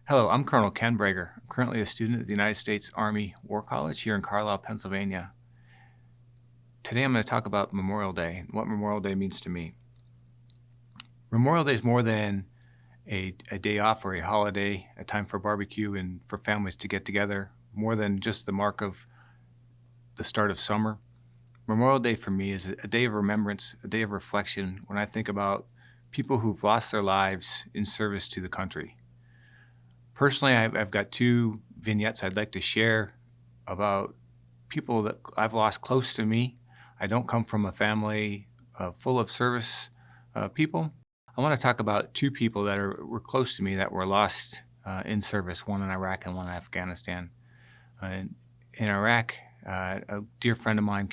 Hello, I'm Colonel Ken Braeger. I'm currently a student at the United States Army War College here in Carlisle, Pennsylvania. Today I'm going to talk about Memorial Day and what Memorial Day means to me. Memorial Day is more than a day off or a holiday, a time for barbecue and for families to get together, more than just the mark of the start of summer. Memorial Day for me is a day of remembrance, a day of reflection when I think about people who've lost their lives in service to the country. Personally, I've got two vignettes I'd like to share about people that I've lost close to me. I don't come from a family full of service people. I want to talk about two people that were close to me that were lost in service, one in Iraq and one in Afghanistan. In Iraq, a dear friend of mine,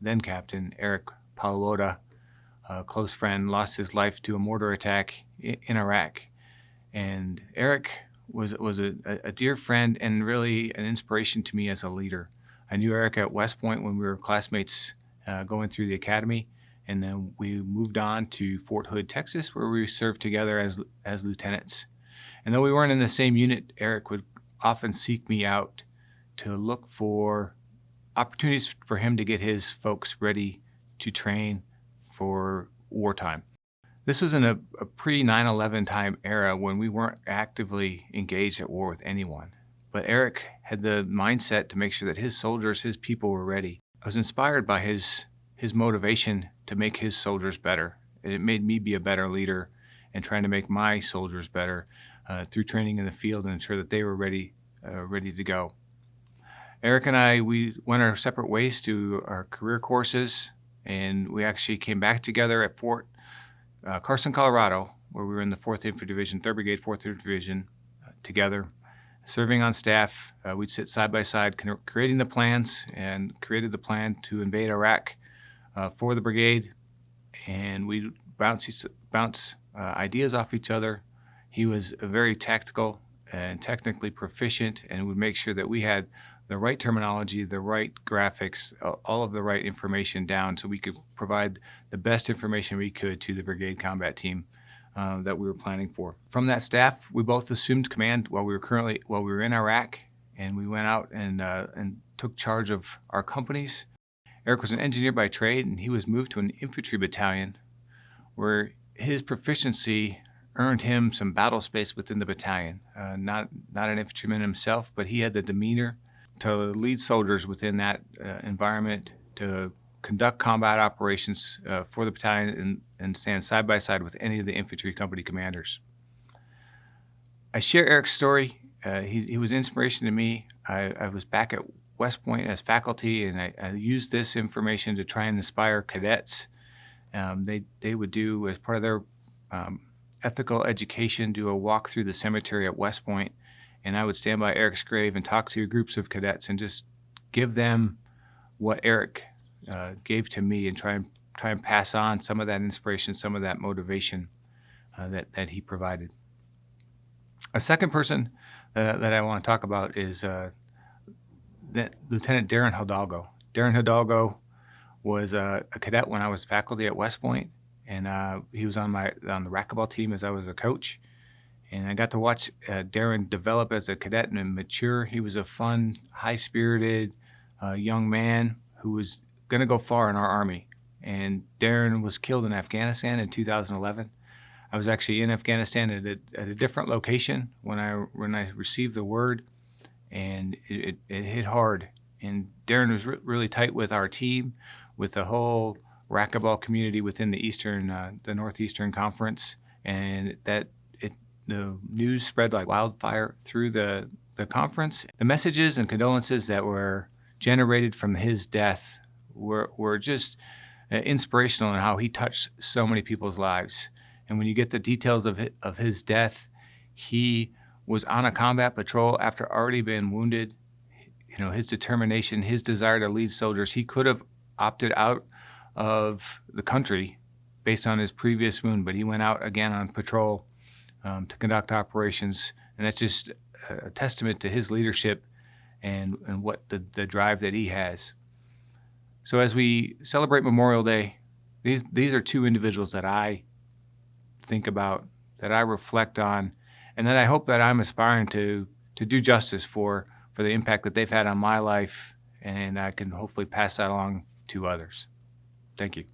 then Captain Eric Paluoda, a close friend, lost his life to a mortar attack in Iraq. And Eric was a dear friend and really an inspiration to me as a leader. I knew Eric at West Point when we were classmates going through the academy, and then we moved on to Fort Hood, Texas, where we served together as lieutenants. And though we weren't in the same unit, Eric would often seek me out to look for opportunities for him to get his folks ready to train for wartime. This was in a pre-9/11 time era when we weren't actively engaged at war with anyone. But Eric had the mindset to make sure that his soldiers, his people were ready. I was inspired by his motivation to make his soldiers better. It made me be a better leader and trying to make my soldiers better through training in the field and ensure that they were ready to go. Eric and I, we went our separate ways to our career courses, and we actually came back together at Fort Carson, Colorado, where we were in the 4th Infantry Division, 3rd Brigade, 4th Infantry Division, together, serving on staff. We'd sit side by side, creating the plans, and created the plan to invade Iraq for the brigade. And we'd bounce ideas off each other. He was very tactical and technically proficient, and would make sure that we had the right terminology, the right graphics, all of the right information down so we could provide the best information we could to the brigade combat team that we were planning for. From that staff, we both assumed command while we were in Iraq, and we went out and took charge of our companies. Eric was an engineer by trade, and he was moved to an infantry battalion where his proficiency earned him some battle space within the battalion. Not an infantryman himself, but he had the demeanor to lead soldiers within that environment, to conduct combat operations for the battalion and stand side by side with any of the infantry company commanders. I share Eric's story. He was inspiration to me. I was back at West Point as faculty, and I used this information to try and inspire cadets. They would do, as part of their ethical education, do a walk through the cemetery at West Point. And I would stand by Eric's grave and talk to groups of cadets and just give them what Eric gave to me, and try and pass on some of that inspiration, some of that motivation that he provided. A second person that I want to talk about is Lieutenant Darren Hidalgo. Darren Hidalgo was a cadet when I was faculty at West Point, and he was on the racquetball team as I was a coach. And I got to watch Darren develop as a cadet and mature. He was a fun, high-spirited young man who was going to go far in our Army. And Darren was killed in Afghanistan in 2011. I was actually in Afghanistan at a different location when I received the word, and it hit hard. And Darren was really tight with our team, with the whole racquetball community within the Northeastern Conference, and the news spread like wildfire through the conference. The messages and condolences that were generated from his death were just inspirational in how he touched so many people's lives. And when you get the details of his death, he was on a combat patrol after already being wounded. You know, his determination, his desire to lead soldiers, he could have opted out of the country based on his previous wound, but he went out again on patrol to conduct operations, and that's just a testament to his leadership and what the drive that he has. So as we celebrate Memorial Day, these are two individuals that I think about, that I reflect on, and that I hope that I'm aspiring to do justice for the impact that they've had on my life, and I can hopefully pass that along to others. Thank you.